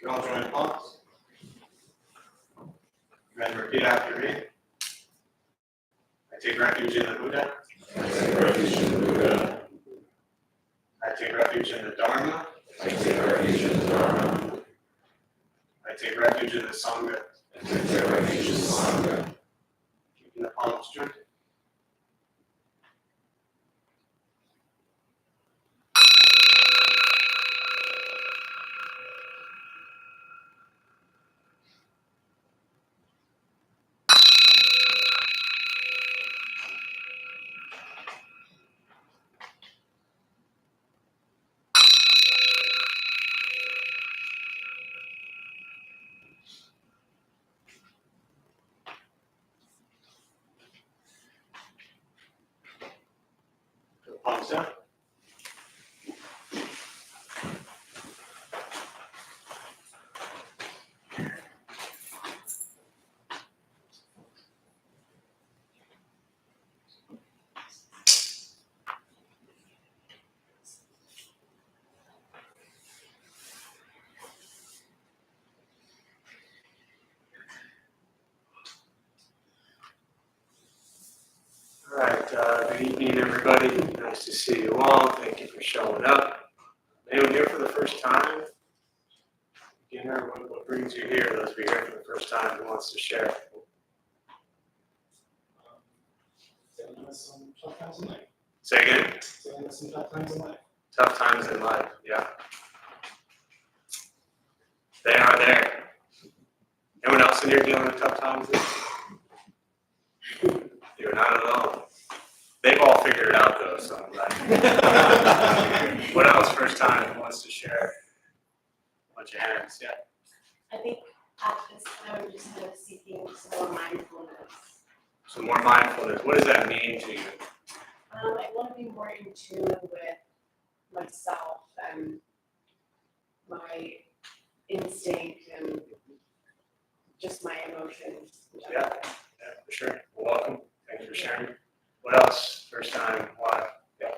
You all join the pause. Then repeat after me. I take refuge in the Buddha. I take refuge in the Buddha. I take refuge in the Dharma. I take refuge in the Dharma. I take refuge in the Sangha. I take refuge in the Sangha. Keeping the palms joined. Palms down. All right, good evening, everybody. Nice to see you all. Thank you for showing up. Anyone here for the first time? Beginner, what brings you here? Those of you here for the first time, who wants to share? Some tough times in life. Say again? Some tough times in life. Tough times in life, yeah. They are there. Anyone else in here dealing with tough times? You're not alone. They've all figured it out though, so I'm glad. What else? First time who wants to share? Bunch of hands, yeah. I think at this time we're just kind of seeking some more mindfulness. Some more mindfulness. What does that mean to you? I want to be more in tune with myself and my instinct and just my emotions. Yeah, for sure. Well, welcome. Thanks for sharing. What else? First time? Why? Yeah.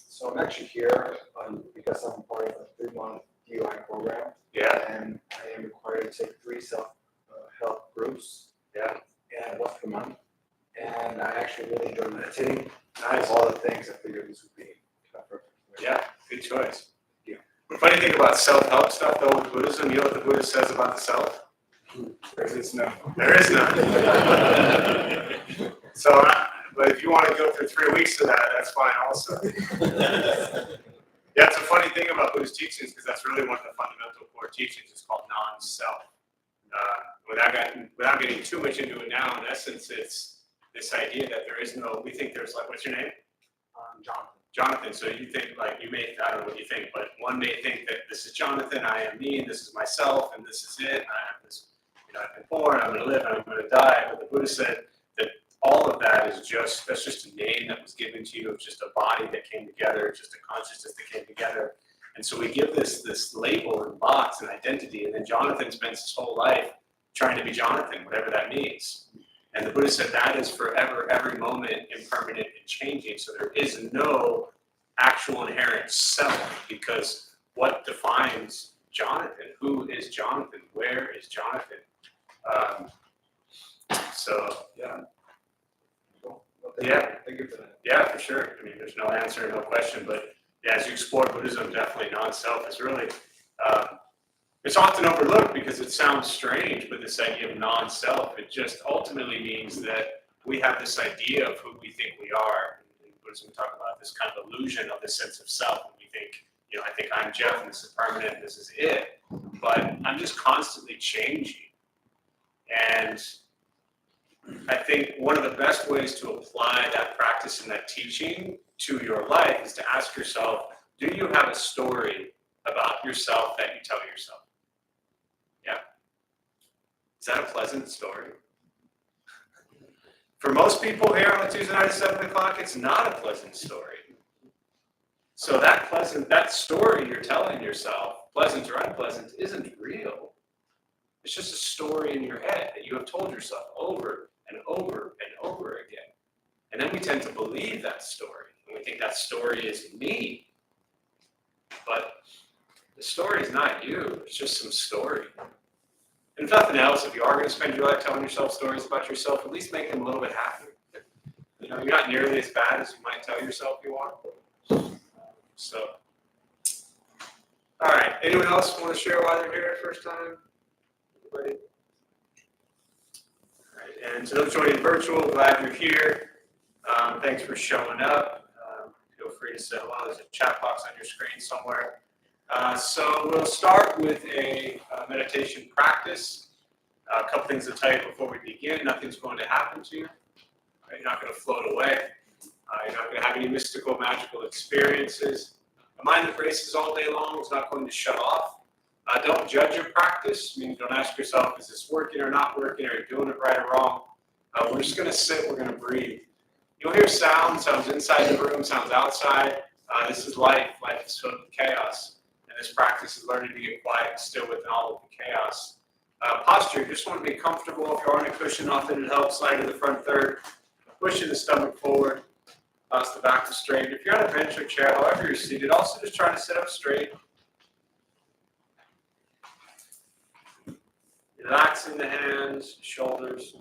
So I'm actually here because I'm part of a 3-month DUI program. Yeah. And I am required to take 3 self-help groups. Yeah. And once per month. And I actually really enjoy meditating. Nice. All the things I figured this would be kind of perfect. Yeah, good choice. Yeah. The funny thing about self-help stuff though with Buddhism, you know what the Buddhist says about the self? There is no. There is none. So, but if you want to go through 3 weeks of that, that's fine also. Yeah, it's a funny thing about Buddhist teachings because that's really one of the fundamental core teachings. It's called non-self. Without getting too much into it now, in essence, it's this idea that there is no, we think there's like, what's your name? Jonathan. Jonathan. So you think like you may, I don't know what you think, but one may think that this is Jonathan, I am me, and this is myself, and this is it. And I have this, I've been born, I'm going to live, and I'm going to die. But the Buddha said that all of that is that's just a name that was given to you of just a body that came together, just a consciousness that came together. And so we give this label and box and identity, and then Jonathan spends his whole life trying to be Jonathan, whatever that means. And the Buddha said that is forever, every moment, impermanent and changing. So there is no actual inherent self, because what defines Jonathan? Who is Jonathan? Where is Jonathan? Yeah. Yeah. Thank you for that. Yeah, for sure. I mean, there's no answer, no question. But yeah, as you explore Buddhism, definitely non-self is really, it's often overlooked because it sounds strange, but this idea of non-self, it just ultimately means that we have this idea of who we think we are. In Buddhism, we talk about this kind of illusion of the sense of self. And we think, I think I'm Jeff and this is permanent and this is it. But I'm just constantly changing. And I think one of the best ways to apply that practice and that teaching to your life is to ask yourself, do you have a story about yourself that you tell yourself? Yeah. Is that a pleasant story? For most people here on a Tuesday night at 7 o'clock, it's not a pleasant story. So that story you're telling yourself, pleasant or unpleasant, isn't real. It's just a story in your head that you have told yourself over and over and over again. And then we tend to believe that story. And we think that story is me. But The story is not you, it's just some story. And if nothing else, if you are going to spend your life telling yourself stories about yourself, at least make them a little bit happier. You know, you're not nearly as bad as you might tell yourself you are. So, all right. Anyone else want to share why they're here first time? Anybody? All right. And to those joining virtual, glad you're here. Thanks for showing up. Feel free to say hello. There's a chat box on your screen somewhere. So we'll start with a meditation practice. A couple things to tell you before we begin. Nothing's going to happen to you. Right? You're not going to float away. You're not going to have any mystical, magical experiences. A mind that races all day long is not going to shut off. Don't judge your practice. I mean, don't ask yourself, is this working or not working? Are you doing it right or wrong? We're just going to sit. We're going to breathe. You'll hear sounds inside the room, sounds outside. This is life. Life is filled with chaos. And this practice is learning to get quiet and still within all of the chaos. Posture, you just want to be comfortable. If you're on a cushion, often it helps. Slide to the front third. Pushing the stomach forward. Toss the back to straight. If you're on a bench or chair, however you're seated, also just try to sit up straight. Relaxing the hands, shoulders.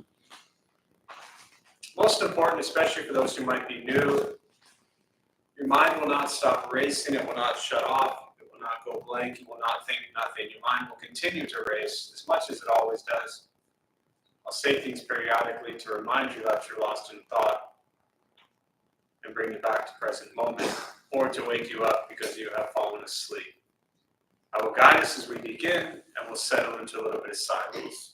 Most important, especially for those who might be new, your mind will not stop racing. It will not shut off. It will not go blank. It will not think nothing. Your mind will continue to race as much as it always does. I'll say things periodically to remind you that you're lost in thought and bring you back to present moment, or to wake you up because you have fallen asleep. I will guide us as we begin, and we'll settle into a little bit of silence.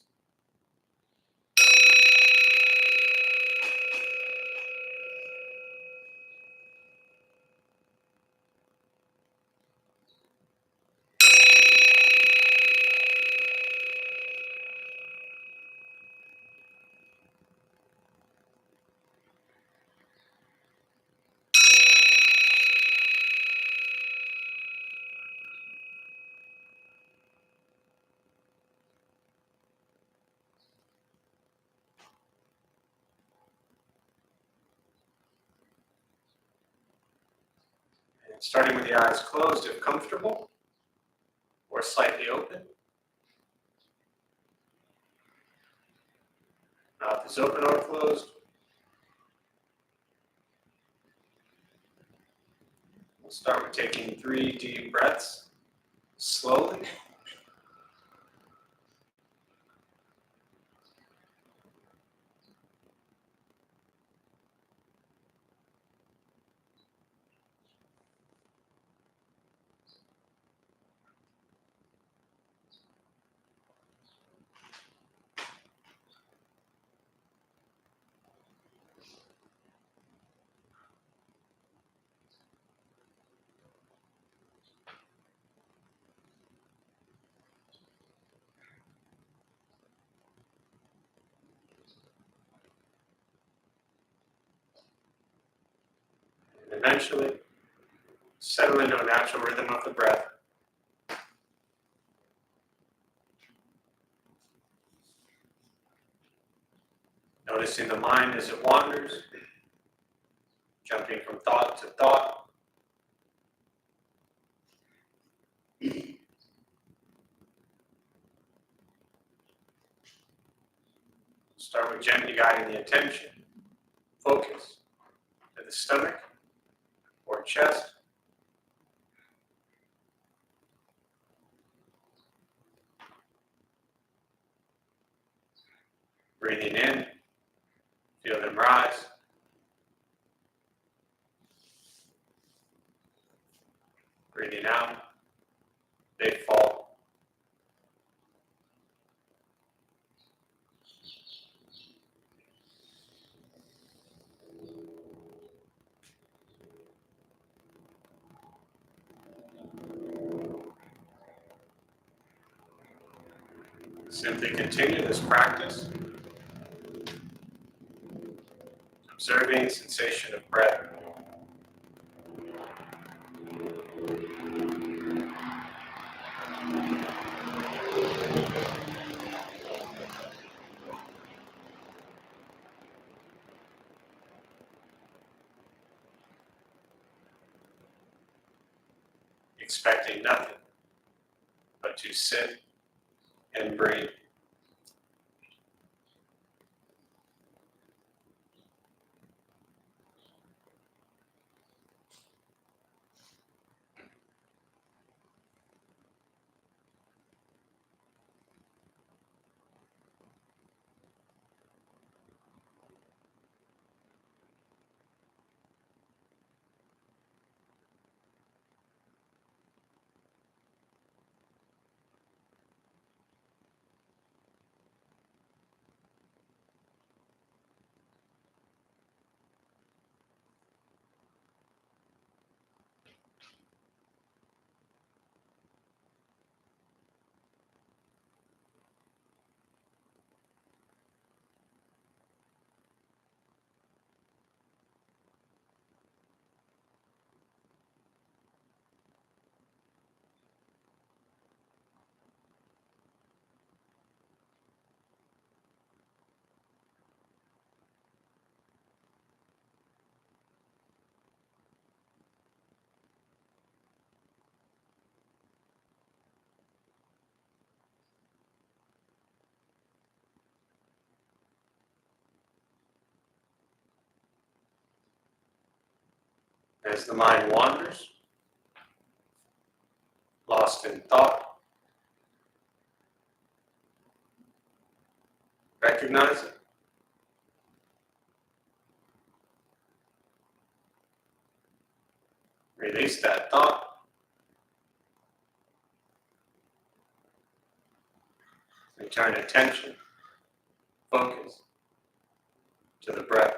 Starting with the eyes closed if comfortable, or slightly open. Mouth is open or closed. We'll start with taking 3 deep breaths, slowly. And eventually, settle into a natural rhythm of the breath. Noticing the mind as it wanders, jumping from thought to thought. Start with gently guiding the attention, focus to the stomach or chest. Breathing in, feel them rise. Breathing out, they fall. Simply continue this practice, observing sensation of breath. Expecting nothing, but to sit and breathe. As the mind wanders, lost in thought, recognize it. Release that thought. And turn attention, focus to the breath.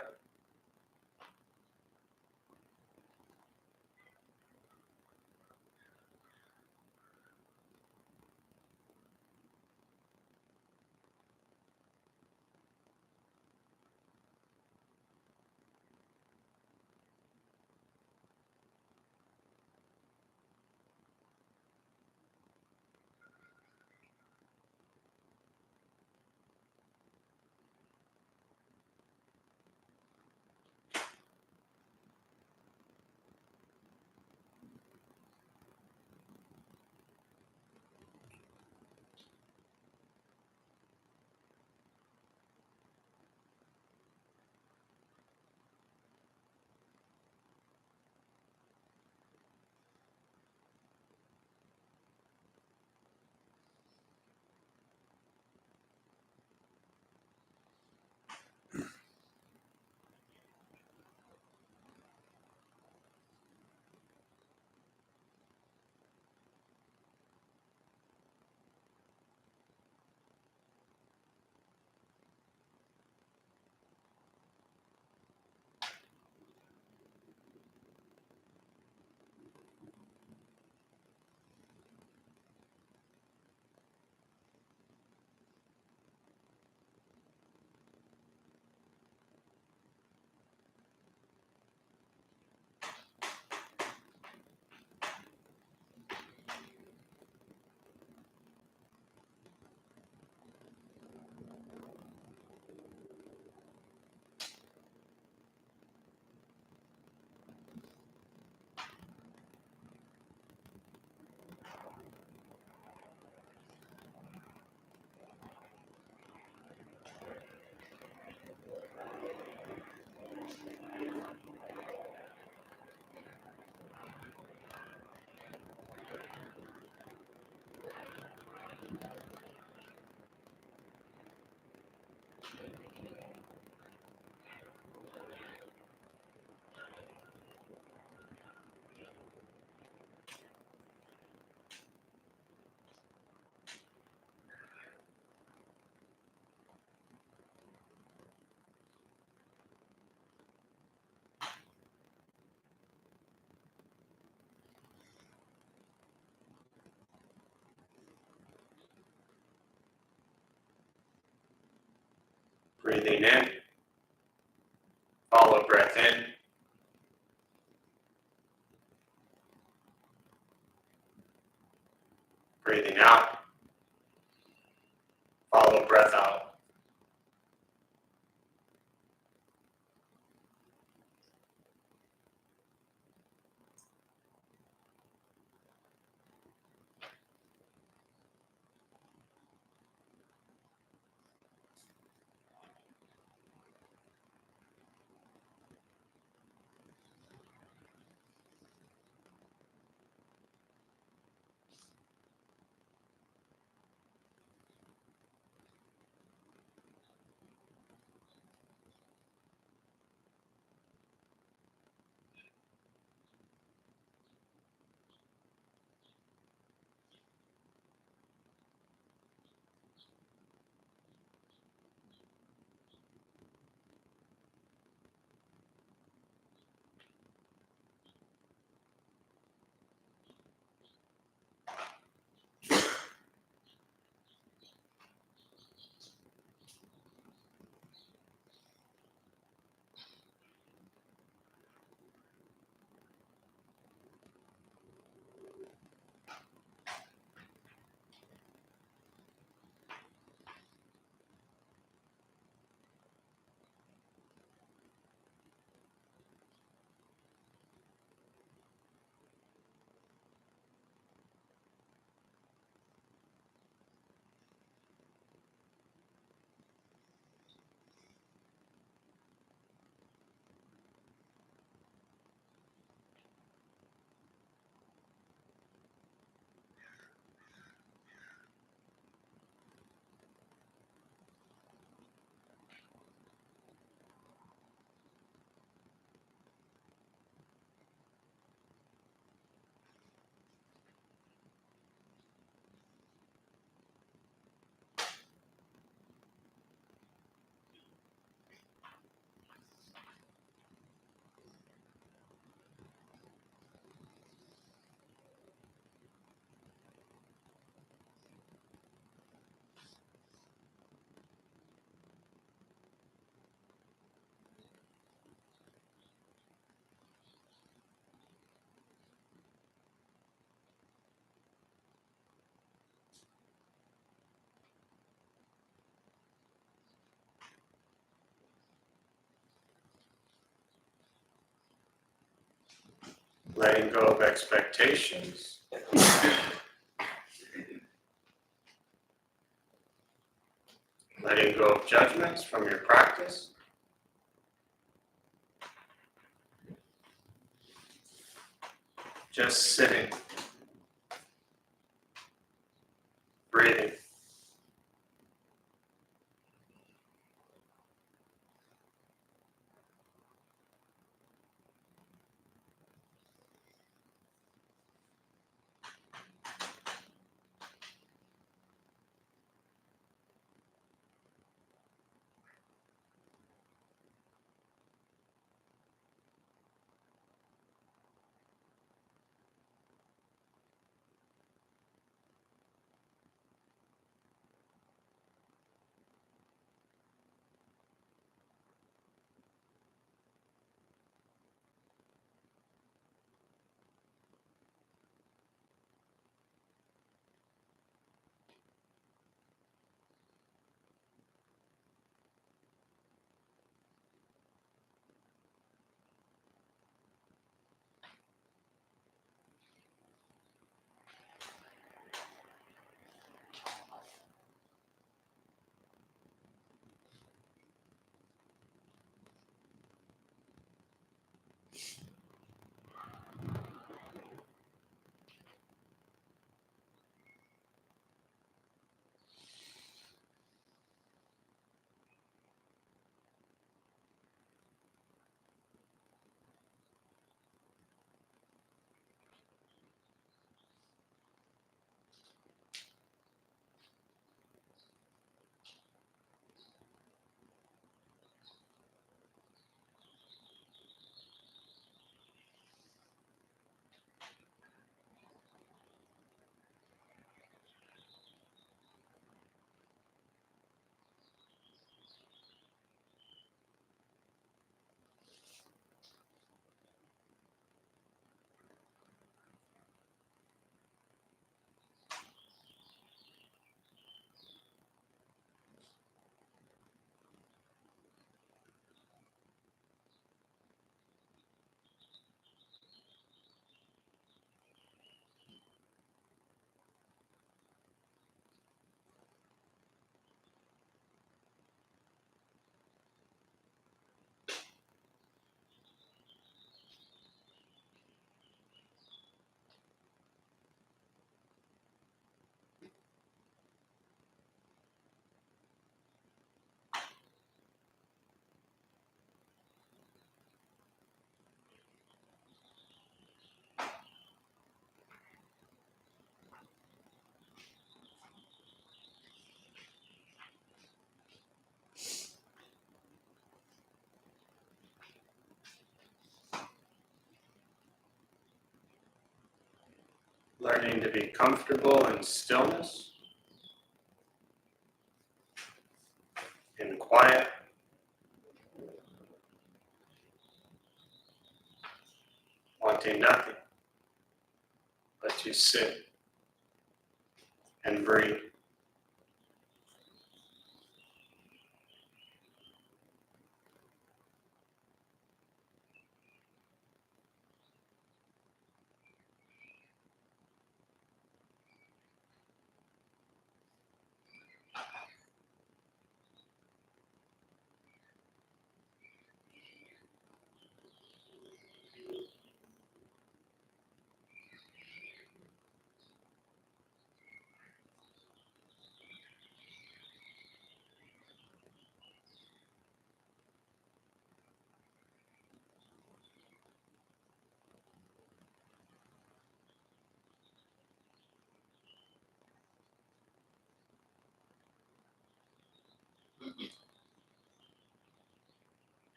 Breathing in, follow breath in. Breathing out, follow breath out. letting go of expectations, letting go of judgments from your practice, just sitting, breathing. Learning to be comfortable in stillness, in quiet, wanting nothing but to sit and breathe.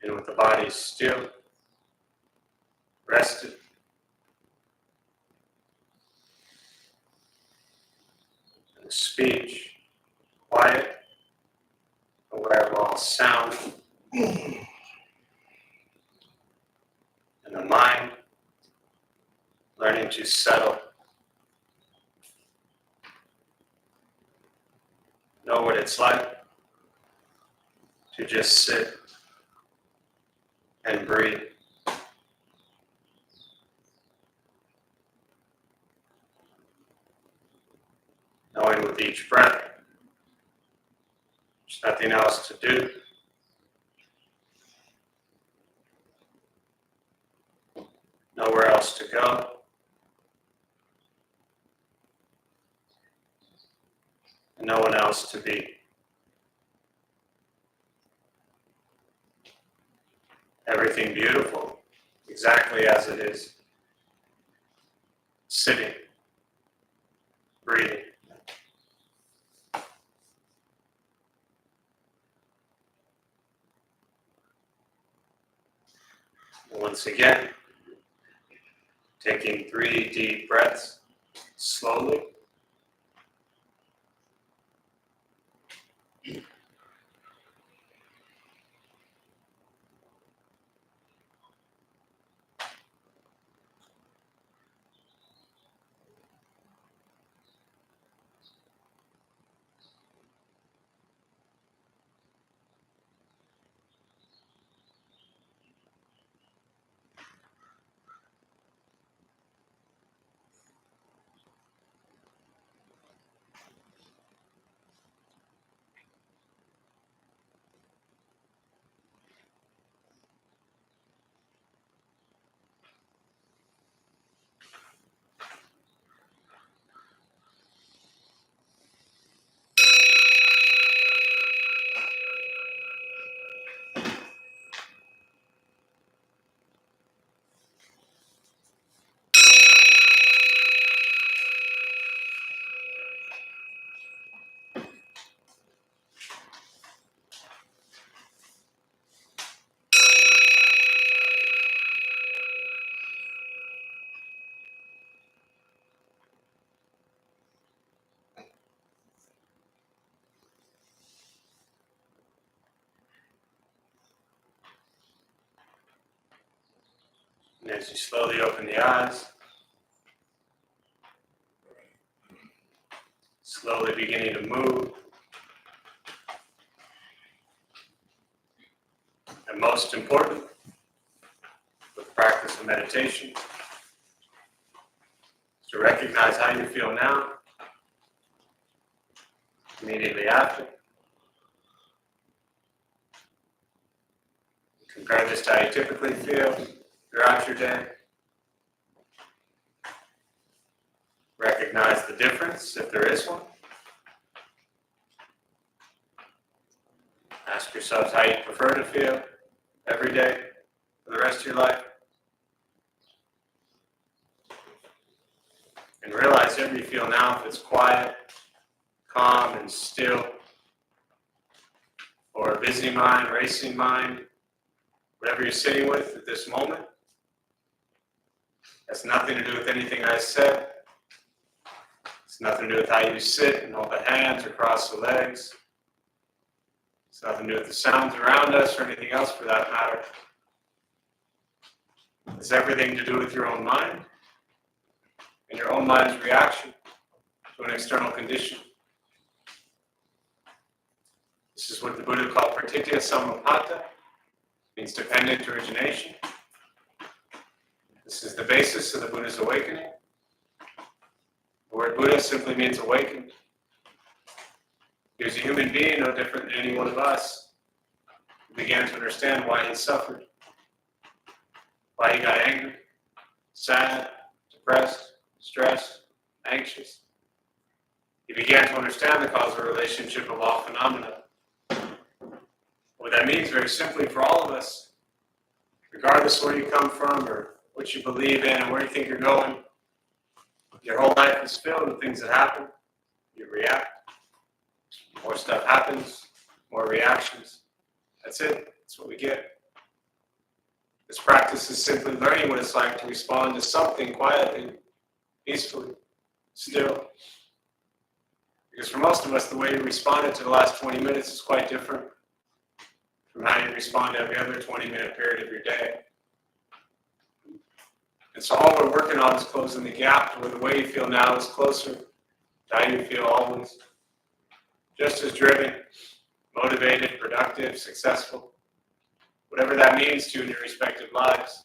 And with the body still, rested, and the speech quiet, aware of all sound, and the mind learning to settle. Know what it's like to just sit and breathe. knowing with each breath, there's nothing else to do. Nowhere else to go. And no one else to be. Everything beautiful, exactly as it is. Sitting, breathing. Once again, taking 3 deep breaths, slowly. And as you slowly open the eyes, slowly beginning to move, and most important, with the practice of meditation, is to recognize how you feel now, immediately after. Compare this to how you typically feel throughout your day. Recognize the difference, if there is one. Ask yourselves how you prefer to feel every day for the rest of your life. And realize whatever you feel now, if it's quiet, calm, and still, or a busy mind, racing mind, whatever you're sitting with at this moment, has nothing to do with anything I said. It's nothing to do with how you sit and hold the hands or cross the legs. It's nothing to do with the sounds around us or anything else for that matter. It's everything to do with your own mind and your own mind's reaction to an external condition. This is what the Buddha called pratitya samuppada, means dependent origination. This is the basis of the Buddha's awakening. The word Buddha simply means awakened. He was a human being, no different than any one of us. He began to understand why he suffered, why he got angry, sad, depressed, stressed, anxious. He began to understand the causal relationship of all phenomena. What that means very simply for all of us, regardless where you come from or what you believe in and where you think you're going, your whole life is filled with things that happen. You react. More stuff happens, more reactions. That's it. That's what we get. This practice is simply learning what it's like to respond to something quietly, peacefully, still. Because for most of us, the way you responded to the last 20 minutes is quite different from how you respond to every other 20-minute period of your day. And so all we're working on is closing the gap to where the way you feel now is closer to how you feel always. Just as driven, motivated, productive, successful, whatever that means to you in your respective lives.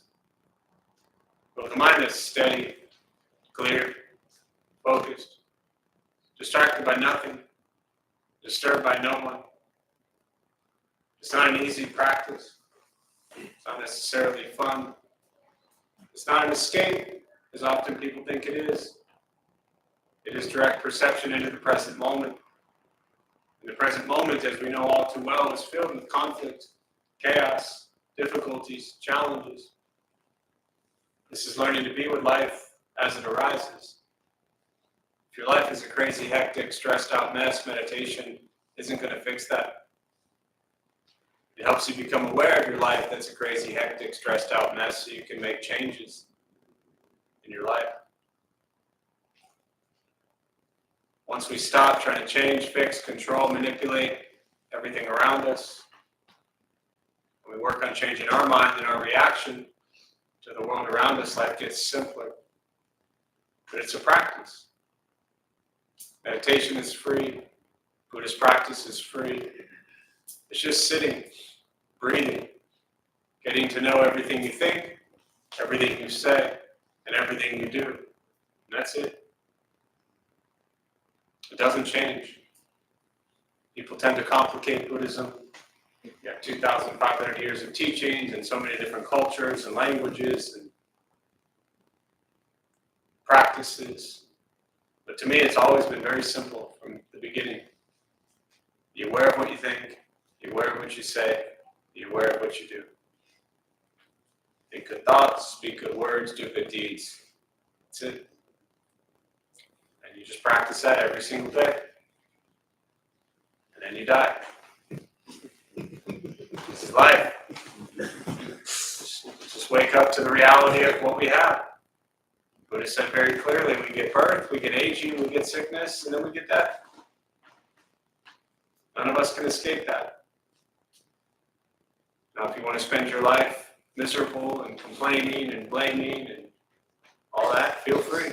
But with a mind that's steady, clear, focused, distracted by nothing, disturbed by no one. It's not an easy practice. It's not necessarily fun. It's not an escape, as often people think it is. It is direct perception into the present moment. And the present moment, as we know all too well, is filled with conflict, chaos, difficulties, challenges. This is learning to be with life as it arises. If your life is a crazy, hectic, stressed out mess, meditation isn't going to fix that. It helps you become aware of your life that's a crazy, hectic, stressed out mess so you can make changes in your life. Once we stop trying to change, fix, control, manipulate everything around us, and we work on changing our mind and our reaction to the world around us, life gets simpler. But it's a practice. Meditation is free. Buddhist practice is free. It's just sitting, breathing, getting to know everything you think, everything you say, and everything you do. And that's it. It doesn't change. People tend to complicate Buddhism. You have 2,500 years of teachings and so many different cultures and languages and practices. But to me, it's always been very simple from the beginning. Be aware of what you think, be aware of what you say, be aware of what you do. Think good thoughts, speak good words, do good deeds. That's it. And you just practice that every single day. And then you die. This is life. Just wake up to the reality of what we have. Buddha said very clearly, we get birth, we get aging, we get sickness, and then we get death. None of us can escape that. Now, if you want to spend your life miserable and complaining and blaming and all that, feel free.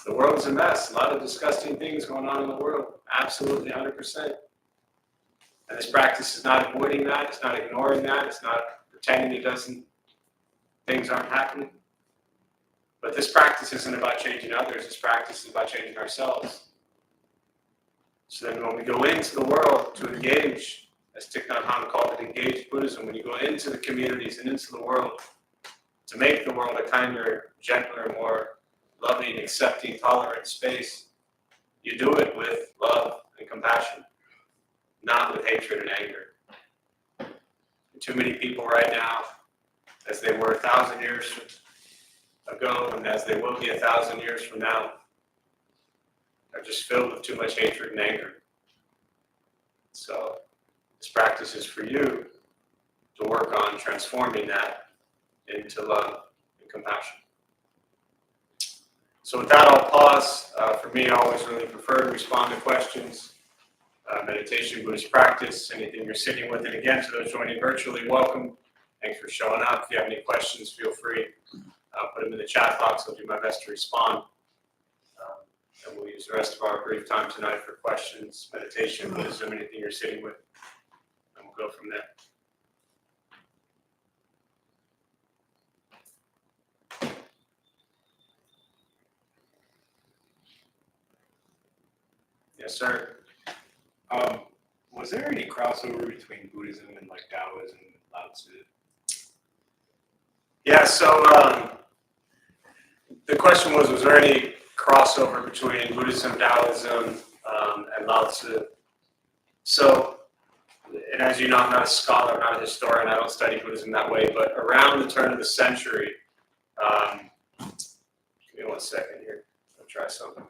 The world is a mess. A lot of disgusting things going on in the world. Absolutely, 100%. And this practice is not avoiding that. It's not ignoring that. It's not pretending things aren't happening. But this practice isn't about changing others. This practice is about changing ourselves. So then when we go into the world to engage, as Thich Nhat Hanh called it, engaged Buddhism, when you go into the communities and into the world to make the world a kinder, gentler, more loving, accepting, tolerant space, you do it with love and compassion, not with hatred and anger. And too many people right now, as they were 1,000 years ago and as they will be 1,000 years from now, are just filled with too much hatred and anger. So this practice is for you to work on transforming that into love and compassion. So with that, I'll pause. For me, I always really prefer to respond to questions. Meditation, Buddhist practice, anything you're sitting with. And again, to those joining virtually, welcome. Thanks for showing up. If you have any questions, feel free. Put them in the chat box. I'll do my best to respond. And we'll use the rest of our brief time tonight for questions, meditation, Buddhism, anything you're sitting with. And we'll go from there. Yes, sir. Was there any crossover between Buddhism and like Taoism and Lao Tzu? Yeah, so the question was there any crossover between Buddhism, Taoism, and Lao Tzu? So, and as you know, I'm not a scholar, I'm not a historian, I don't study Buddhism that way, but around the turn of the century, give me 1 second here, I'll try something.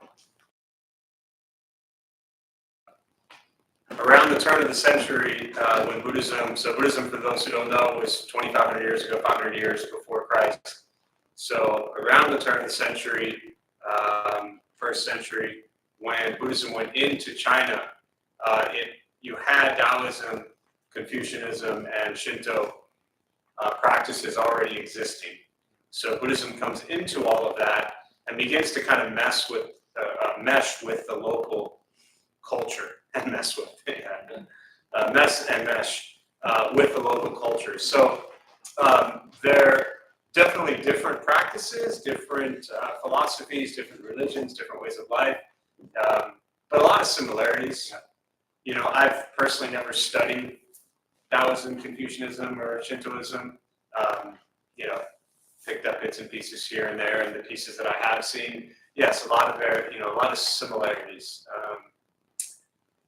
Around the turn of the century, when Buddhism, for those who don't know, was 2,500 years ago, 500 years before Christ. So around the turn of the century, first century, when Buddhism went into China, you had Taoism, Confucianism, and Shinto practices already existing. So Buddhism comes into all of that and begins to kind of mesh with the local culture and mesh with the local culture. So they're definitely different practices, different philosophies, different religions, different ways of life, But a lot of similarities. You know, I've personally never studied Taoism, Confucianism, or Shintoism. You know, picked up bits and pieces here and there, and the pieces that I have seen, yes, a lot of similarities.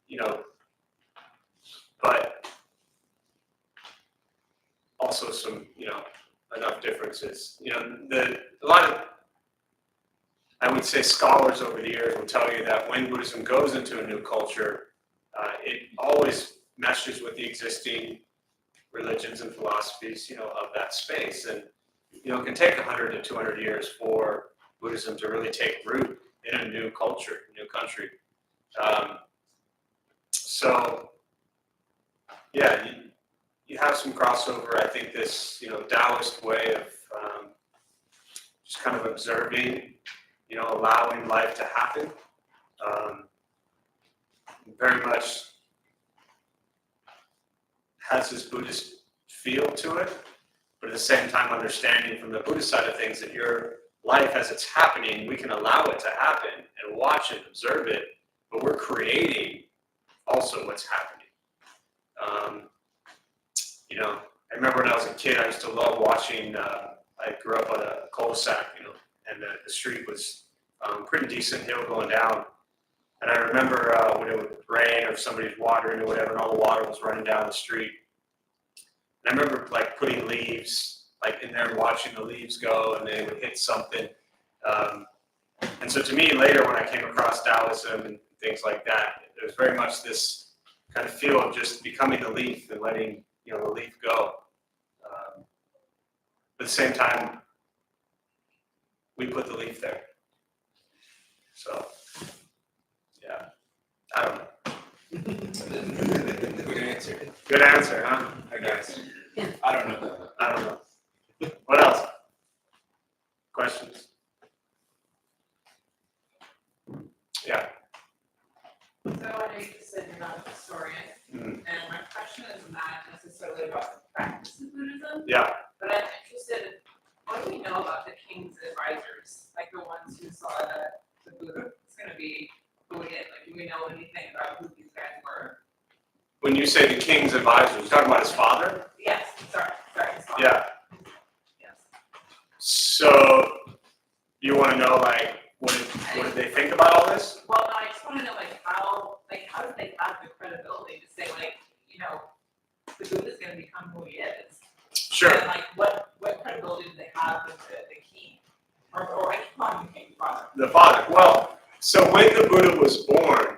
You know, but also some, enough differences. You know, a lot of, I would say, scholars over the years will tell you that when Buddhism goes into a new culture, it always meshes with the existing religions and philosophies, of that space. And, it can take 100 to 200 years for Buddhism to really take root in a new culture, new country. So, yeah, you have some crossover. I think this, Taoist way of just kind of observing, allowing life to happen, very much has this Buddhist feel to it, but at the same time understanding from the Buddhist side of things that your life as it's happening, we can allow it to happen and watch it, observe it, but we're creating also what's happening. I remember when I was a kid, I used to love watching, I grew up on a cul-de-sac, and the street was pretty decent hill going down. And I remember when it would rain or somebody's watering or whatever, and all the water was running down the street. And I remember like putting leaves like in there and watching the leaves go, and they would hit something. And so to me, later when I came across Taoism and things like that, it was very much this kind of feel of just becoming the leaf and letting the leaf go. At the same time, we put the leaf there. So, yeah, I don't know. Good answer. Good answer, huh? I guess. I don't know. I don't know. What else? Questions? Yeah. So I know you just said you're not a historian, and my question is not necessarily about the practice of Buddhism, Yeah. but I'm interested in what do we know about the king's advisors, like the ones who saw that the Buddha was going to be Buddhist? Like, do we know anything about who these guys were? When you say the king's advisor, you're talking about his father? Yes, sorry, his father. Yeah. Yes. So you want to know like what did they think about all this? Well, no, I just want to know how do they have the credibility to say the Buddha's going to become who he is? Sure. And what credibility do they have with the king? Or I keep calling him king, father. The father. Well, so when the Buddha was born,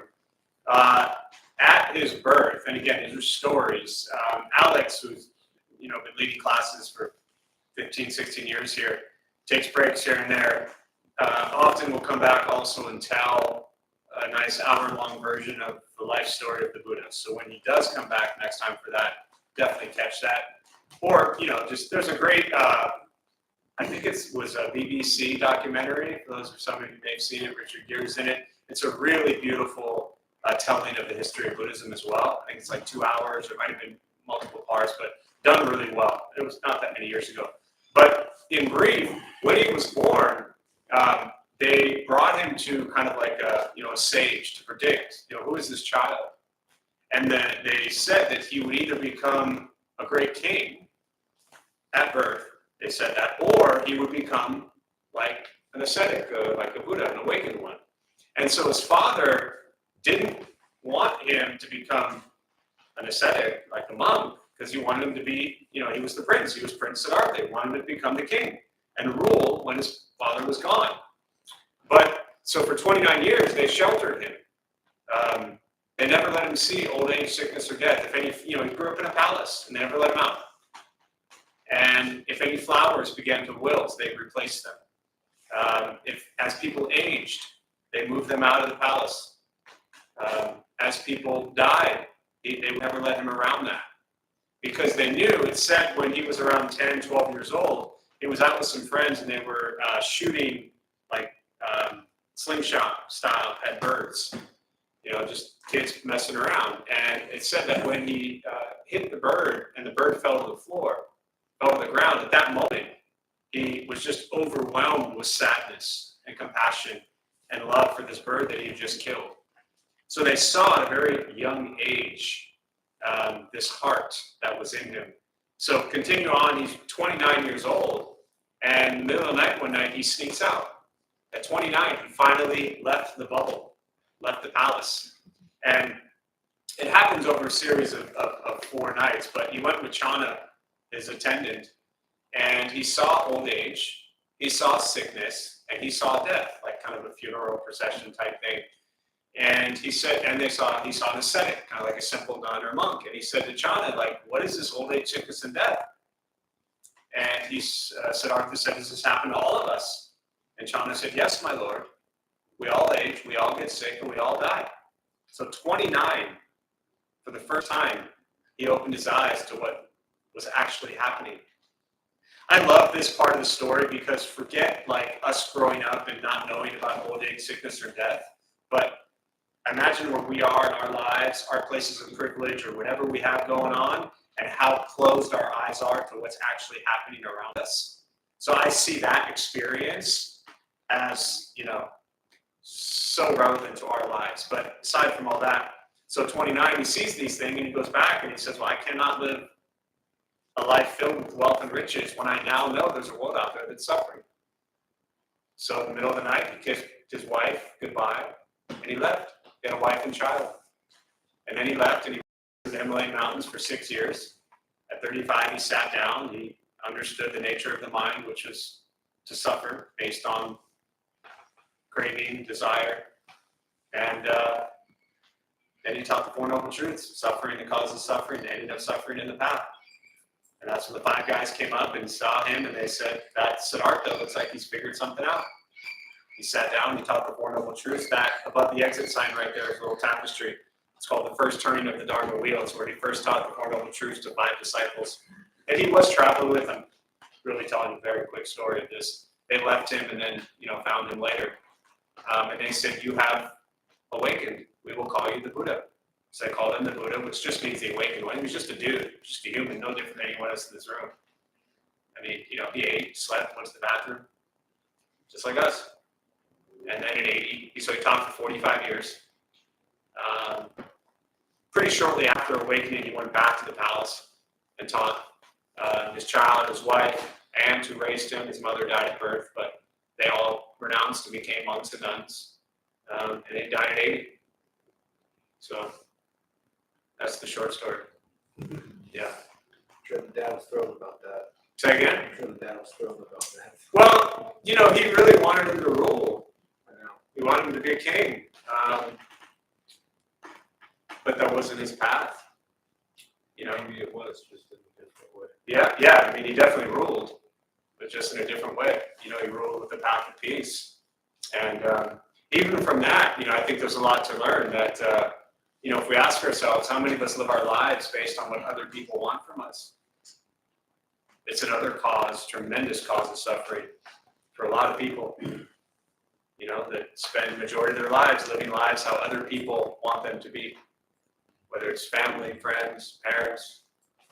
at his birth, and again, these are stories. Alex, who's been leading classes for 15, 16 years here, takes breaks here and there. Often will come back also and tell a nice hour-long version of the life story of the Buddha. So when he does come back next time for that, definitely catch that. Or just there's a great, I think it was a BBC documentary. For those of some of you may have seen it, Richard Gere's in it. It's a really beautiful telling of the history of Buddhism as well. I think it's like 2 hours, or it might have been multiple parts, but done really well. It was not that many years ago. But in brief, when he was born, they brought him to kind of like a sage to predict, who is this child? And then they said that he would either become a great king at birth, they said that, or he would become like an ascetic, like a Buddha, an awakened one. And so his father didn't want him to become an ascetic, like a monk, because he wanted him to be, he was the prince. He was Prince Siddhartha. He wanted him to become the king and rule when his father was gone. But so for 29 years, they sheltered him. They never let him see old age, sickness, or death. If any, he grew up in a palace, and they never let him out. And if any flowers began to wilt, they replaced them. As people aged, they moved them out of the palace. As people died, they would never let him around that. Because they knew, it said when he was around 10, 12 years old, he was out with some friends and they were shooting like slingshot style at birds. Just kids messing around. And it said that when he hit the bird and the bird fell to the floor, fell to the ground, at that moment, he was just overwhelmed with sadness and compassion and love for this bird that he had just killed. So they saw at a very young age this heart that was in him. So continue on, he's 29 years old, and in the middle of the night one night he sneaks out. At 29, he finally left the bubble, left the palace. And it happens over a series of 4 nights, but he went with Chana, his attendant, and he saw old age, he saw sickness, and he saw death, like kind of a funeral procession type thing. And he said, and he saw an ascetic, kind of like a simple nun or monk. And he said to Chana, like, what is this old age, sickness, and death? And Siddhartha said, does this happen to all of us? And Chana said, yes, my lord. We all age, we all get sick, and we all die. So 29, for the first time, he opened his eyes to what was actually happening. I love this part of the story because forget like us growing up and not knowing about old age, sickness, or death, but imagine where we are in our lives, our places of privilege, or whatever we have going on, and how closed our eyes are to what's actually happening around us. So I see that experience as, so relevant to our lives. But aside from all that, so 29, he sees these things and he goes back and he says, well, I cannot live a life filled with wealth and riches when I now know there's a world out there that's suffering. So in the middle of the night, he kissed his wife goodbye and he left. He had a wife and child. And then he left and he went to the Himalayan mountains for 6 years. At 35, he sat down. He understood the nature of the mind, which was to suffer based on craving, desire. And then he taught the Four Noble Truths, suffering, the cause of suffering, the ending of suffering, in the path. And that's when the 5 guys came up and saw him and they said, that Siddhartha looks like he's figured something out. He sat down, he taught the Four Noble Truths. Back above the exit sign right there is a little tapestry. It's called the first turning of the Dharma wheel. It's where he first taught the Four Noble Truths to 5 disciples. And he was traveling with them. Really telling a very quick story of this. They left him and then, found him later. And they said, you have awakened. We will call you the Buddha. So they called him the Buddha, which just means the awakened one. He was just a dude, just a human, no different than anyone else in this room. I mean, he ate, slept, went to the bathroom, just like us. And then at 80, so he taught for 45 years. Pretty shortly after awakening, he went back to the palace and taught his child, his wife, and who raised him. His mother died at birth, but they all renounced and became monks and nuns. And they died at 80. So that's the short story. Yeah. I'm sure the dad was thrilled about that. Say again? I'm sure the dad was thrilled about that. Well, he really wanted him to rule. I know. He wanted him to be a king. But that wasn't his path. Maybe it was just in a different way. Yeah. I mean, he definitely ruled, but just in a different way. He ruled with the path of peace. And even from that, I think there's a lot to learn that, if we ask ourselves, how many of us live our lives based on what other people want from us? It's another tremendous cause of suffering for a lot of people, that spend the majority of their lives living lives how other people want them to be. Whether it's family, friends, parents,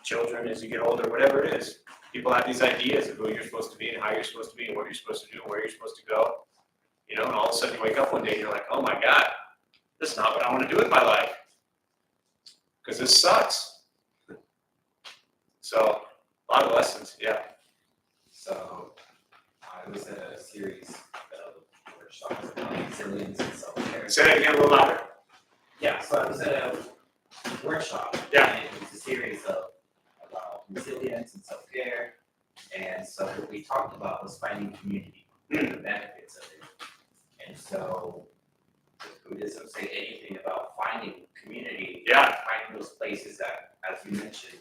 children, as you get older, whatever it is. People have these ideas of who you're supposed to be and how you're supposed to be and what you're supposed to do and where you're supposed to go. And all of a sudden you wake up one day and you're like, oh my God, this is not what I want to do with my life. Because this sucks. So, a lot of lessons, yeah. So, I was at a series of workshops about resilience and self-care. Say that again a little louder. Yeah, so I was at a workshop. Yeah. And it was a series about resilience and self-care. And so what we talked about was finding community, and the benefits of it. And so, does Buddhism say anything about finding community? Yeah. Finding those places that, as you mentioned,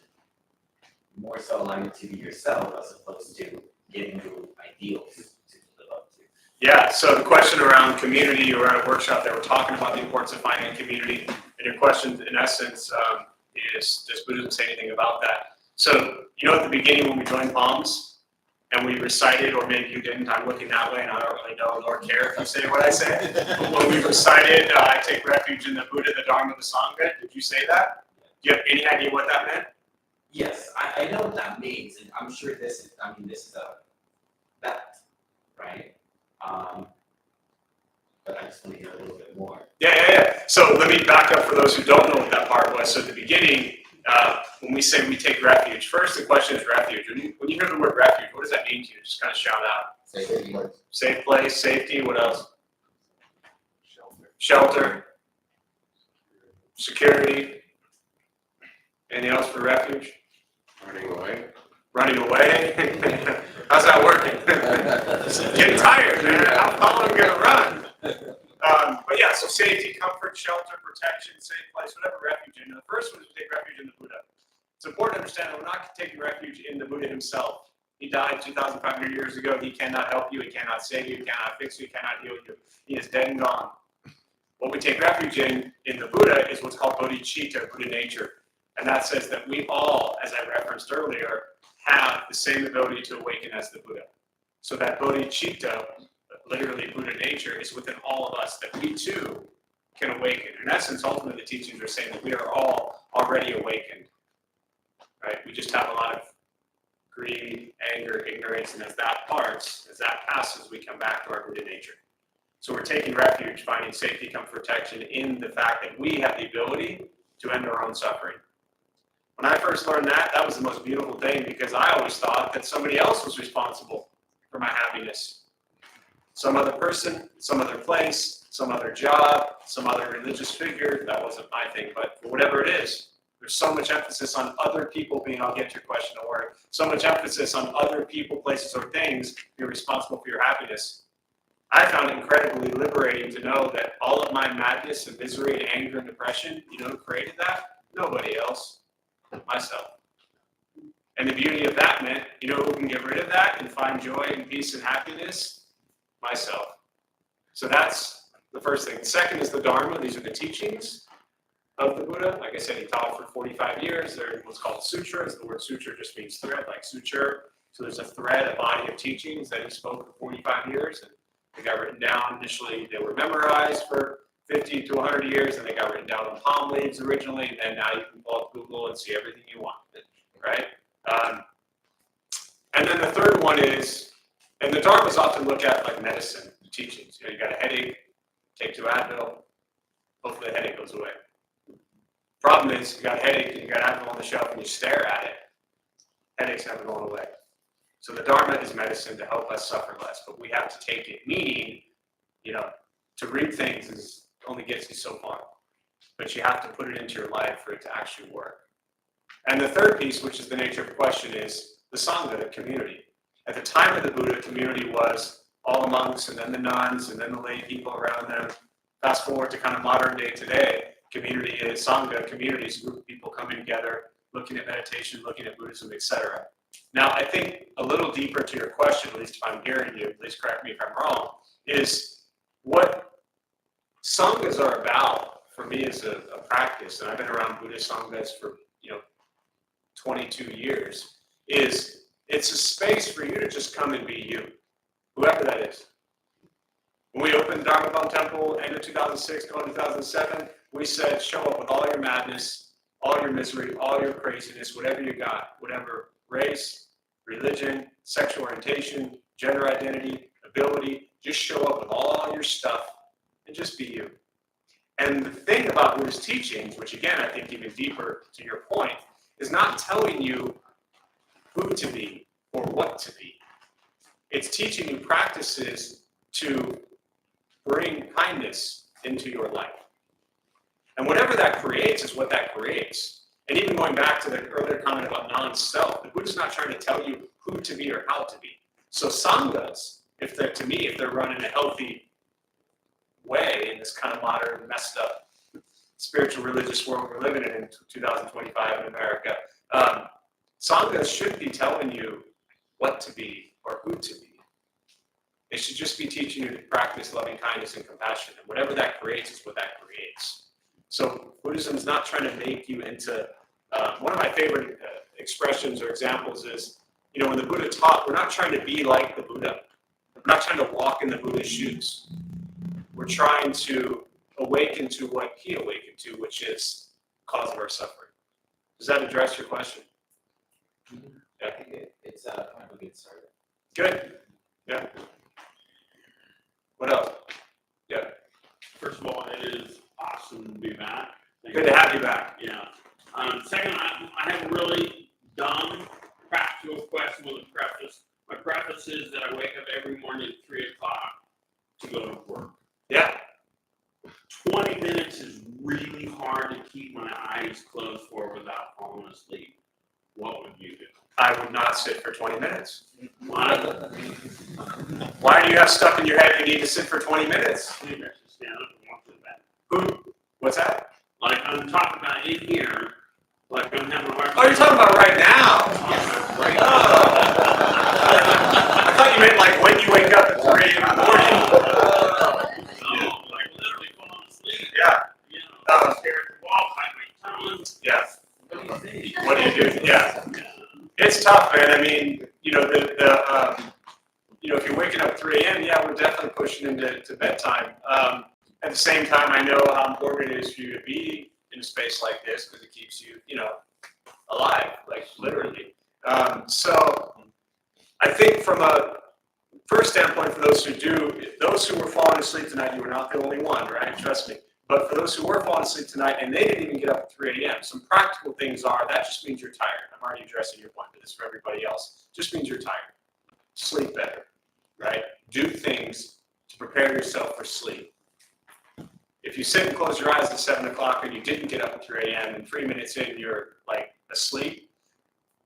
more so aligned to be yourself as opposed to getting to ideals to live up to. Yeah, so the question around community, you were at a workshop that we're talking about the importance of finding community. And your question, in essence, is, does Buddhism say anything about that? So, at the beginning when we joined Palms, and we recited, or maybe you didn't, I'm looking that way, and I don't really know nor care if you say what I say. But when we recited, I take refuge in the Buddha, the Dharma, the Sangha, did you say that? Do you have any idea what that meant? Yes, I know what that means, and I'm sure this is a bet, right? but I just want to hear a little bit more. Yeah. So let me back up for those who don't know what that part was. So at the beginning, when we say we take refuge, first the question is refuge. When you hear the word refuge, what does that mean to you? Just kind of shout out. Safe place, safety, what else? Shelter. Security. Anything else for refuge? Running away. Running away? How's that working? Getting tired, man. How long am I going to run? But yeah, so safety, comfort, shelter, protection, safe place, whatever refuge in. The first one is we take refuge in the Buddha. It's important to understand that we're not taking refuge in the Buddha himself. He died 2,500 years ago. He cannot help you. He cannot save you. He cannot fix you. He cannot heal you. He is dead and gone. What we take refuge in the Buddha is what's called bodhicitta, Buddha nature. And that says that we all, as I referenced earlier, have the same ability to awaken as the Buddha. So that bodhicitta, literally Buddha nature, is within all of us, that we too can awaken. In essence, ultimately the teachings are saying that we are all already awakened. Right? We just have a lot of greed, anger, ignorance, and as that passes, we come back to our Buddha nature. So we're taking refuge, finding safety, comfort, protection in the fact that we have the ability to end our own suffering. When I first learned that, that was the most beautiful thing, because I always thought that somebody else was responsible for my happiness. Some other person, some other place, some other job, some other religious figure. That wasn't my thing, but whatever it is, there's so much emphasis on other people being, I'll get your question, don't worry. So much emphasis on other people, places, or things being responsible for your happiness. I found it incredibly liberating to know that all of my madness and misery and anger and depression, you know who created that? Nobody else. Myself. And the beauty of that meant, you know who can get rid of that and find joy and peace and happiness? Myself. So that's the first thing. The second is the Dharma. These are the teachings of the Buddha. Like I said, he taught for 45 years. They're what's called sutras. The word sutra just means thread, like suture. So there's a thread, a body of teachings that he spoke for 45 years. And they got written down. Initially, they were memorized for 50 to 100 years, and they got written down on palm leaves originally, and now you can pull up Google and see everything you want, right? And then the third one is, and the Dharmas often look at like medicine, the teachings. You know, you got a headache, take 2 Advil, hopefully the headache goes away. Problem is, you got a headache and you got Advil on the shelf and you stare at it, headache's never going away. So the Dharma is medicine to help us suffer less, but we have to take it, meaning, you know, to read things only gets you so far, but you have to put it into your life for it to actually work. And the third piece, which is the nature of the question, is the Sangha, the community. At the time of the Buddha, community was all the monks and then the nuns and then the lay people around them. Fast forward to kind of modern day today, community is Sangha, communities, a group of people coming together, looking at meditation, looking at Buddhism, etc. Now, I think a little deeper to your question, at least if I'm hearing you, please correct me if I'm wrong, is what Sanghas are about, for me as a practice, and I've been around Buddhist Sanghas for 22 years, is it's a space for you to just come and be you, whoever that is. When we opened Dharma Bum Temple, end of 2006, going 2007, we said, show up with all your madness, all your misery, all your craziness, whatever you got, whatever race, religion, sexual orientation, gender identity, ability, just show up with all your stuff and just be you. And the thing about Buddhist teachings, which again, I think even deeper to your point, is not telling you who to be or what to be. It's teaching you practices to bring kindness into your life. And whatever that creates is what that creates. And even going back to the earlier comment about non-self, the Buddha's not trying to tell you who to be or how to be. So sanghas, if they're run in a healthy way in this kind of modern, messed up, spiritual, religious world we're living in 2025 in America, sanghas should be telling you what to be or who to be. They should just be teaching you to practice loving kindness and compassion, and whatever that creates is what that creates. So Buddhism is not trying to make you into, one of my favorite expressions or examples is, when the Buddha taught, we're not trying to be like the Buddha. We're not trying to walk in the Buddha's shoes. We're trying to awaken to what he awakened to, which is the cause of our suffering. Does that address your question? I think it's kind of a good start. Good. Yeah. What else? First of all, it is awesome to be back. Good to have you back. Yeah. Second, I have a really dumb, practical question with a preface. My preface is that I wake up every morning at 3 o'clock to go to work. Yeah. 20 minutes is really hard to keep my eyes closed for without falling asleep. What would you do? I would not sit for 20 minutes. Why? Why do you have stuff in your head you need to sit for 20 minutes? Maybe I should stand up and walk to the back. Who? What's that? Like I'm talking about in here, like I'm having a hard time. Oh, you're talking about right now. Right I thought you meant like when you wake up at 3 a.m. in the morning. No, like literally falling asleep. Yeah. You know, stare at the wall, bite my tongue. Yeah. What do you think? What do you do? Yeah. It's tough, man. I mean, you know, if you're waking up at 3 a.m., yeah, we're definitely pushing into bedtime. At the same time, I know how important it is for you to be in a space like this because it keeps you, alive, like literally. So I think from a first standpoint, for those who were falling asleep tonight, you were not the only one, right? Trust me. But for those who were falling asleep tonight and they didn't even get up at 3 a.m., some practical things are, that just means you're tired. I'm already addressing your point, but this is for everybody else. Just means you're tired. Sleep better, right? Do things to prepare yourself for sleep. If you sit and close your eyes at 7 o'clock and you didn't get up at 3 a.m. and 3 minutes in you're like asleep,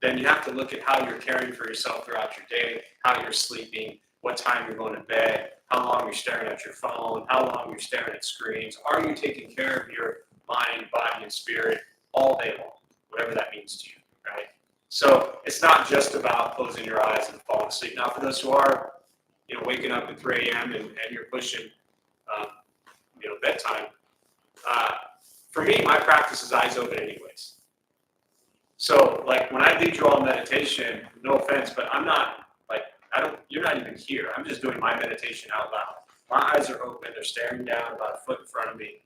then you have to look at how you're caring for yourself throughout your day, how you're sleeping, what time you're going to bed, how long you're staring at your phone, how long you're staring at screens. Are you taking care of your mind, body, and spirit all day long, whatever that means to you, right? So it's not just about closing your eyes and falling asleep. Now, for those who are, waking up at 3 a.m. and you're pushing, bedtime, for me, my practice is eyes open anyways. So, like, when I lead you all in meditation, no offense, but I'm not, you're not even here. I'm just doing my meditation out loud. My eyes are open. They're staring down about a foot in front of me.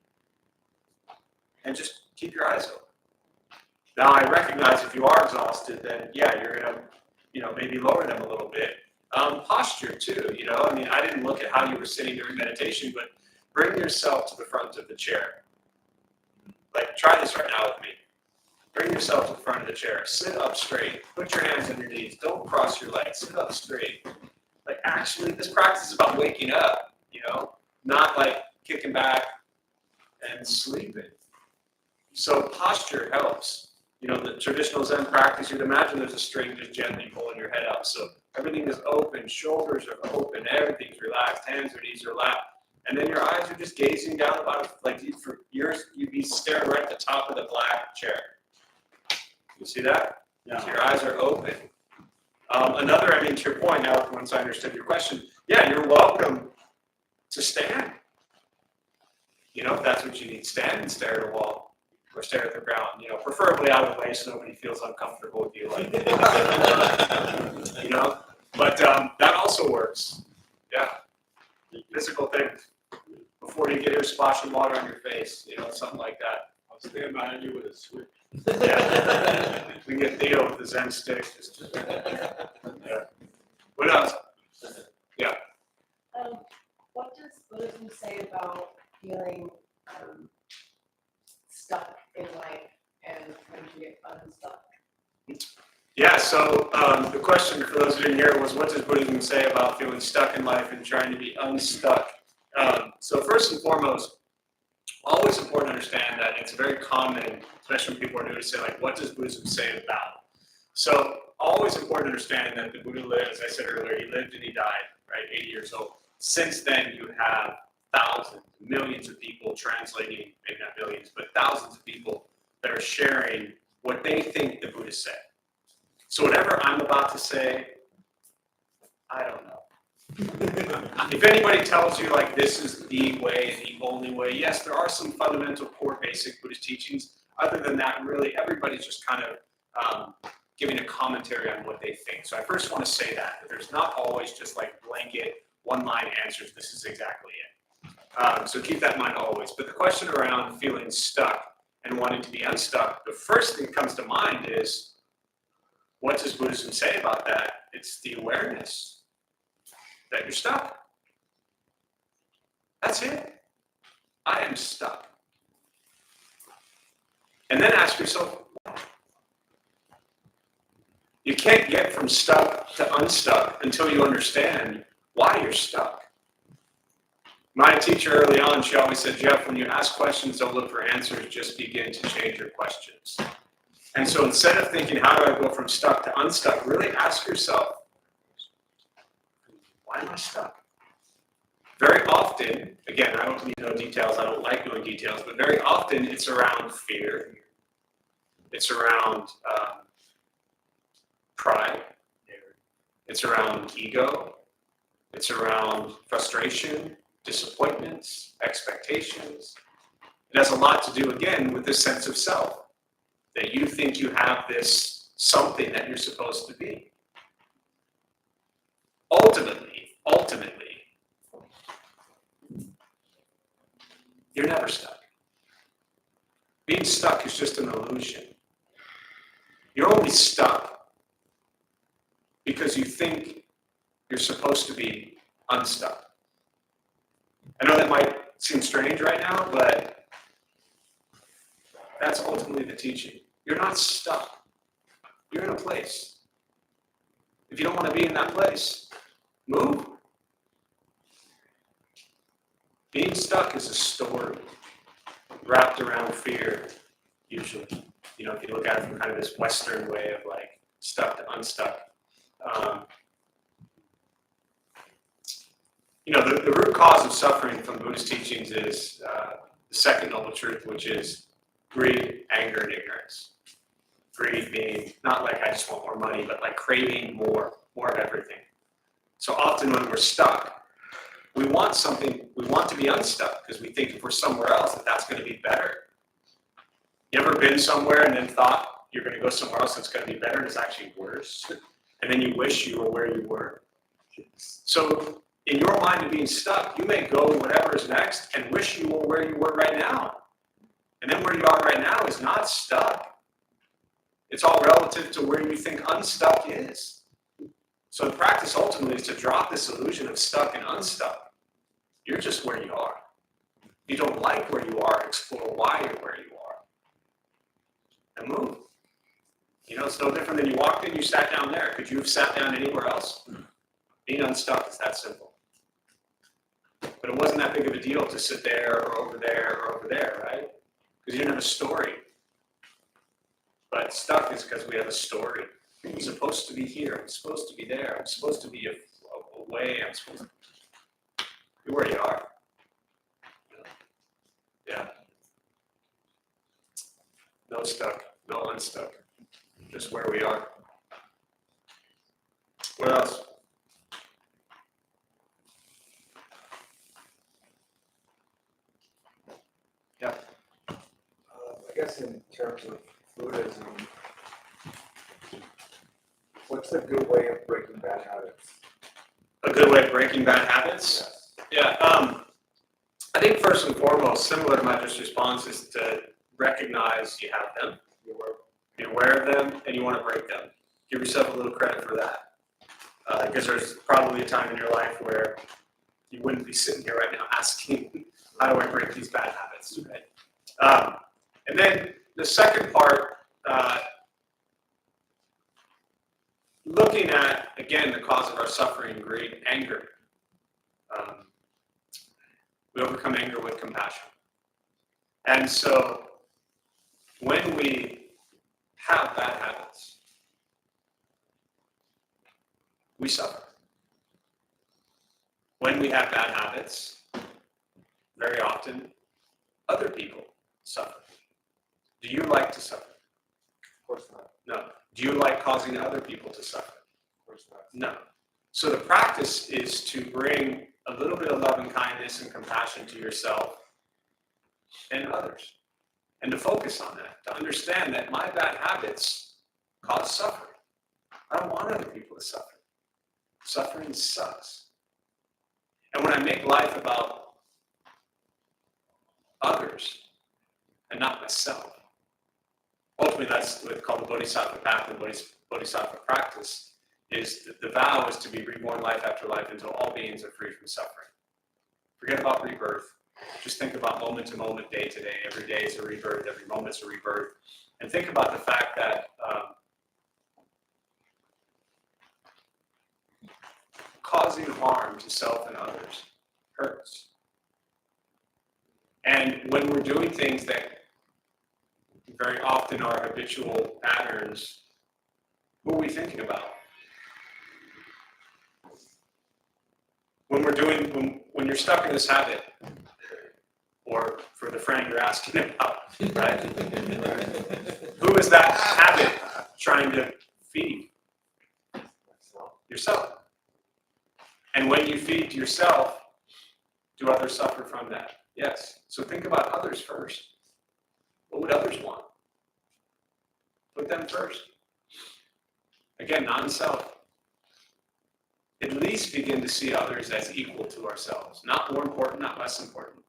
And just keep your eyes open. Now, I recognize if you are exhausted, then, yeah, you're going to, maybe lower them a little bit. Posture, too, I didn't look at how you were sitting during meditation, but bring yourself to the front of the chair. Like, try this right now with me. Bring yourself to the front of the chair. Sit up straight. Put your hands on your knees. Don't cross your legs. Sit up straight. Like, actually, this practice is about waking up, not like kicking back and sleeping. So posture helps. The traditional Zen practice, you'd imagine there's a string just gently pulling your head up. So everything is open. Shoulders are open. Everything's relaxed. Hands or knees are relaxed. And then your eyes are just gazing down about, for years, you'd be staring right at the top of the black chair. You see that? Yeah. So your eyes are open. To your point now, once I understood your question, yeah, you're welcome to stand. If that's what you need, stand and stare at a wall or stare at the ground, preferably out of the way so nobody feels uncomfortable with you. But that also works. Yeah. Physical things. Before you get here, splashing water on your face, something like that. I'll stand behind you with a switch. Yeah. We can get Theo with the Zen stick. Yeah. What else? Yeah. What does Buddhism say about feeling stuck in life and trying to get unstuck? Yeah, so the question for those who didn't hear was, what does Buddhism say about feeling stuck in life and trying to be unstuck? So first and foremost, always important to understand that it's very common, especially when people are new, to say, what does Buddhism say about? So always important to understand that the Buddha lived, as I said earlier, he lived and he died, right, 80 years old. Since then, you have thousands, millions of people translating, maybe not millions, but thousands of people that are sharing what they think the Buddha said. So whatever I'm about to say, I don't know. If anybody tells you this is the way, the only way, yes, there are some fundamental core basic Buddhist teachings. Other than that, really, everybody's just kind of giving a commentary on what they think. So I first want to say that there's not always just blanket, one-line answers, this is exactly it. So keep that in mind always. But the question around feeling stuck and wanting to be unstuck, the first thing that comes to mind is, what does Buddhism say about that? It's the awareness that you're stuck. That's it. I am stuck. And then ask yourself, why? You can't get from stuck to unstuck until you understand why you're stuck. My teacher early on, she always said, Jeff, when you ask questions, don't look for answers, just begin to change your questions. And so instead of thinking, how do I go from stuck to unstuck, really ask yourself, why am I stuck? Very often, again, I don't need no details, I don't like knowing details, but very often it's around fear. It's around pride. It's around ego. It's around frustration, disappointments, expectations. It has a lot to do, again, with this sense of self, that you think you have this something that you're supposed to be. Ultimately, you're never stuck. Being stuck is just an illusion. You're only stuck because you think you're supposed to be unstuck. I know that might seem strange right now, but that's ultimately the teaching. You're not stuck. You're in a place. If you don't want to be in that place, move. Being stuck is a story wrapped around fear, usually. You know, if you look at it from kind of this Western way of like stuck to unstuck. You know, the root cause of suffering from Buddhist teachings is the second noble truth, which is greed, anger, and ignorance. Greed being not like I just want more money, but like craving more of everything. So often when we're stuck, we want something, we want to be unstuck because we think if we're somewhere else that that's going to be better. You ever been somewhere and then thought you're going to go somewhere else that's going to be better and it's actually worse? And then you wish you were where you were. So in your mind of being stuck, you may go whatever is next and wish you were where you were right now. And then where you are right now is not stuck. It's all relative to where you think unstuck is. So the practice ultimately is to drop this illusion of stuck and unstuck. You're just where you are. If you don't like where you are, explore why you're where you are. And move. You know, it's no different than you walked in, you sat down there. Could you have sat down anywhere else? Being unstuck is that simple. But it wasn't that big of a deal to sit there or over there or over there, right? Because you didn't have a story. But stuck is because we have a story. I'm supposed to be here. I'm supposed to be there. I'm supposed to be away. I'm supposed to be where you are. Yeah. No stuck. No unstuck. Just where we are. What else? Yeah. I guess in terms of Buddhism, what's a good way of breaking bad habits? A good way of breaking bad habits? Yes. Yeah. I think first and foremost, similar to my just response, is to recognize you have them, be aware of them, and you want to break them. Give yourself a little credit for that. Because there's probably a time in your life where you wouldn't be sitting here right now asking, how do I break these bad habits, right? And then the second part, looking at, again, the cause of our suffering, greed, anger. We overcome anger with compassion. And so when we have bad habits, we suffer. When we have bad habits, very often, other people suffer. Do you like to suffer? Of course not. No. Do you like causing other people to suffer? Of course not. No. So the practice is to bring a little bit of love and kindness and compassion to yourself and others. And to focus on that, to understand that my bad habits cause suffering. I don't want other people to suffer. Suffering sucks. And when I make life about others and not myself, ultimately that's what's called the Bodhisattva Path and Bodhisattva practice, is the vow is to be reborn life after life until all beings are free from suffering. Forget about rebirth. Just think about moment to moment, day to day. Every day is a rebirth, every moment's a rebirth. And think about the fact that causing harm to self and others hurts. And when we're doing things that very often are habitual patterns, who are we thinking about? When you're stuck in this habit, or for the friend you're asking about, right? Who is that habit trying to feed? Yourself. And when you feed yourself, do others suffer from that? Yes. So think about others first. What would others want? Put them first. Again, non-self. At least begin to see others as equal to ourselves. Not more important, not less important.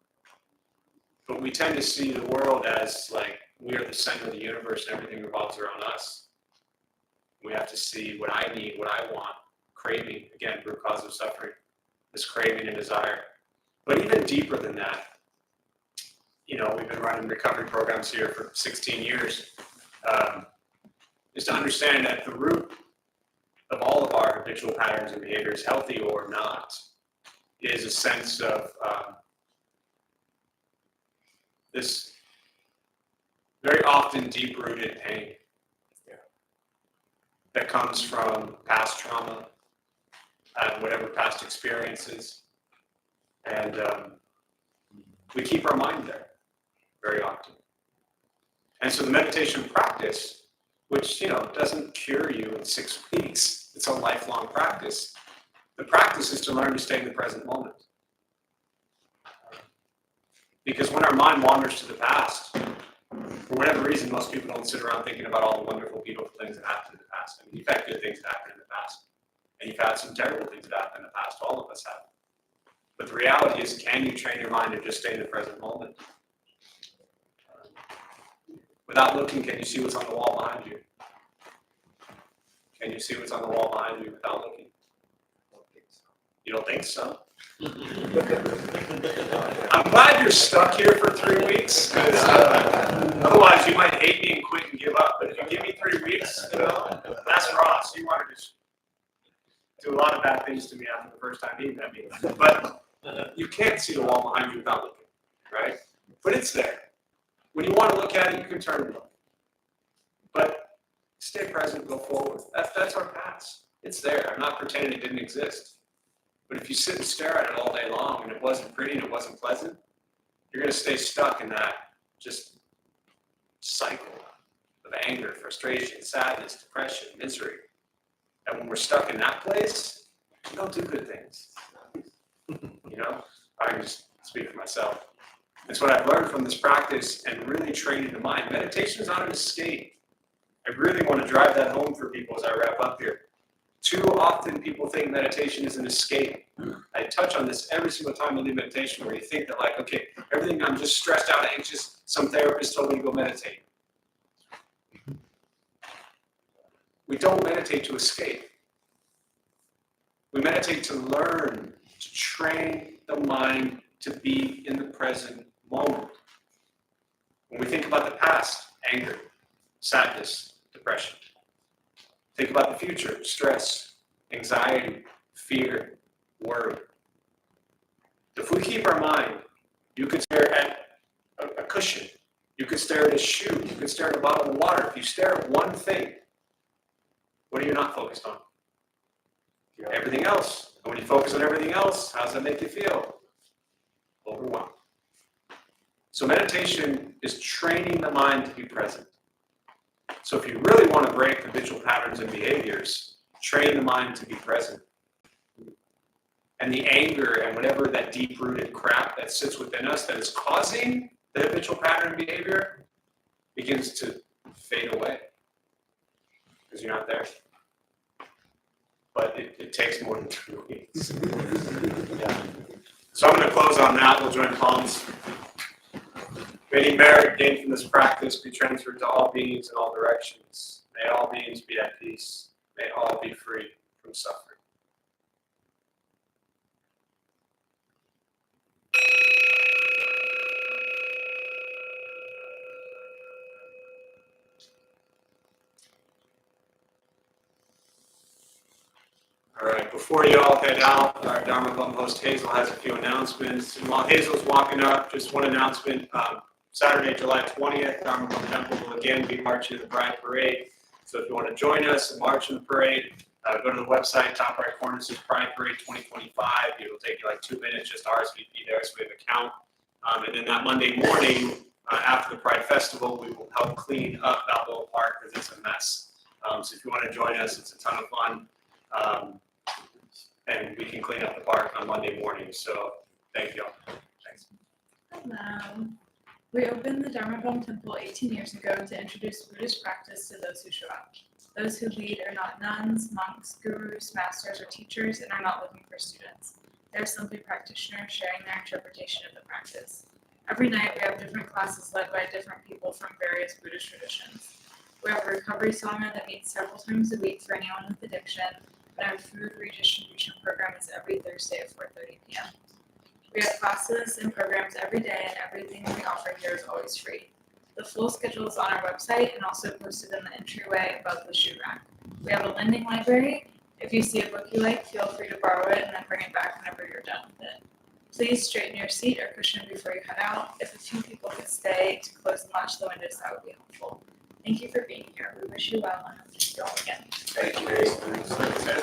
But we tend to see the world as like we are the center of the universe and everything revolves around us. We have to see what I need, what I want. Craving, again, root cause of suffering. This craving and desire. But even deeper than that, we've been running recovery programs here for 16 years, is to understand that the root of all of our habitual patterns and behaviors, healthy or not, is a sense of this very often deep-rooted pain that comes from past trauma and whatever past experiences. And we keep our mind there very often. And so the meditation practice, which doesn't cure you in 6 weeks, it's a lifelong practice. The practice is to learn to stay in the present moment. Because when our mind wanders to the past, for whatever reason, most people don't sit around thinking about all the wonderful, beautiful things that happened in the past. I mean, you've had good things that happened in the past. And you've had some terrible things that happened in the past. All of us have. But the reality is, can you train your mind to just stay in the present moment? Without looking, can you see what's on the wall behind you? Can you see what's on the wall behind you without looking? You don't think so? I'm glad you're stuck here for 3 weeks, because otherwise you might hate me and quit and give up. But if you give me 3 weeks, that's Ross. You wanted to do a lot of bad things to me after the first time he met me. But you can't see the wall behind you without looking, right? But it's there. When you want to look at it, you can turn and look. But stay present, go forward. That's our past. It's there. I'm not pretending it didn't exist. But if you sit and stare at it all day long and it wasn't pretty and it wasn't pleasant, you're going to stay stuck in that just cycle of anger, frustration, sadness, depression, misery. And when we're stuck in that place, we don't do good things. I can just speak for myself. It's what I've learned from this practice and really training the mind. Meditation is not an escape. I really want to drive that home for people as I wrap up here. Too often people think meditation is an escape. I touch on this every single time I do meditation, where you think that okay, everything, I'm just stressed out, anxious, some therapist told me to go meditate. We don't meditate to escape. We meditate to learn, to train the mind to be in the present moment. When we think about the past, anger, sadness, depression. Think about the future, stress, anxiety, fear, worry. If we keep our mind, you could stare at a cushion. You could stare at a shoe. You could stare at a bottle of water. If you stare at one thing, what are you not focused on? Everything else. And when you focus on everything else, how does that make you feel? Overwhelmed. So meditation is training the mind to be present. So if you really want to break habitual patterns and behaviors, train the mind to be present. And the anger and whatever that deep-rooted crap that sits within us that is causing the habitual pattern and behavior begins to fade away because you're not there. But it takes more than 3 weeks. Yeah. So I'm going to close on that. We'll join palms. May any merit gained from this practice be transferred to all beings in all directions. May all beings be at peace. May all be free from suffering. All right, before you all head out, our Dharma Bum host Hazel has a few announcements. And while Hazel's walking up, just one announcement. Saturday, July 20th, Dharma Bum Temple will again be marching in the Bride Parade. So if you want to join us and march in the parade, go to the website, top right corner, says Pride Parade 2025. It'll take you like 2 minutes, just RSVP there so we have a count. And then that Monday morning, after the Pride Festival, we will help clean up Balboa Park because it's a mess. So if you want to join us, it's a ton of fun. And we can clean up the park on Monday morning. So thank you all. Thanks. Hello. We opened the Dharma Bum Temple 18 years ago to introduce Buddhist practice to those who show up. Those who lead are not nuns, monks, gurus, masters, or teachers, and are not looking for students. They're simply practitioners sharing their interpretation of the practice. Every night we have different classes led by different people from various Buddhist traditions. We have a recovery sangha that meets several times a week for anyone with addiction, and our food redistribution program is every Thursday at 4:30 p.m. We have classes and programs every day, and everything we offer here is always free. The full schedule is on our website and also posted in the entryway above the shoe rack. We have a lending library. If you see a book you like, feel free to borrow it and then bring it back whenever you're done with it. Please straighten your seat or cushion before you head out. If a few people could stay to close and latch the windows, that would be helpful. Thank you for being here. We wish you well and hope to see you all again. Thank you.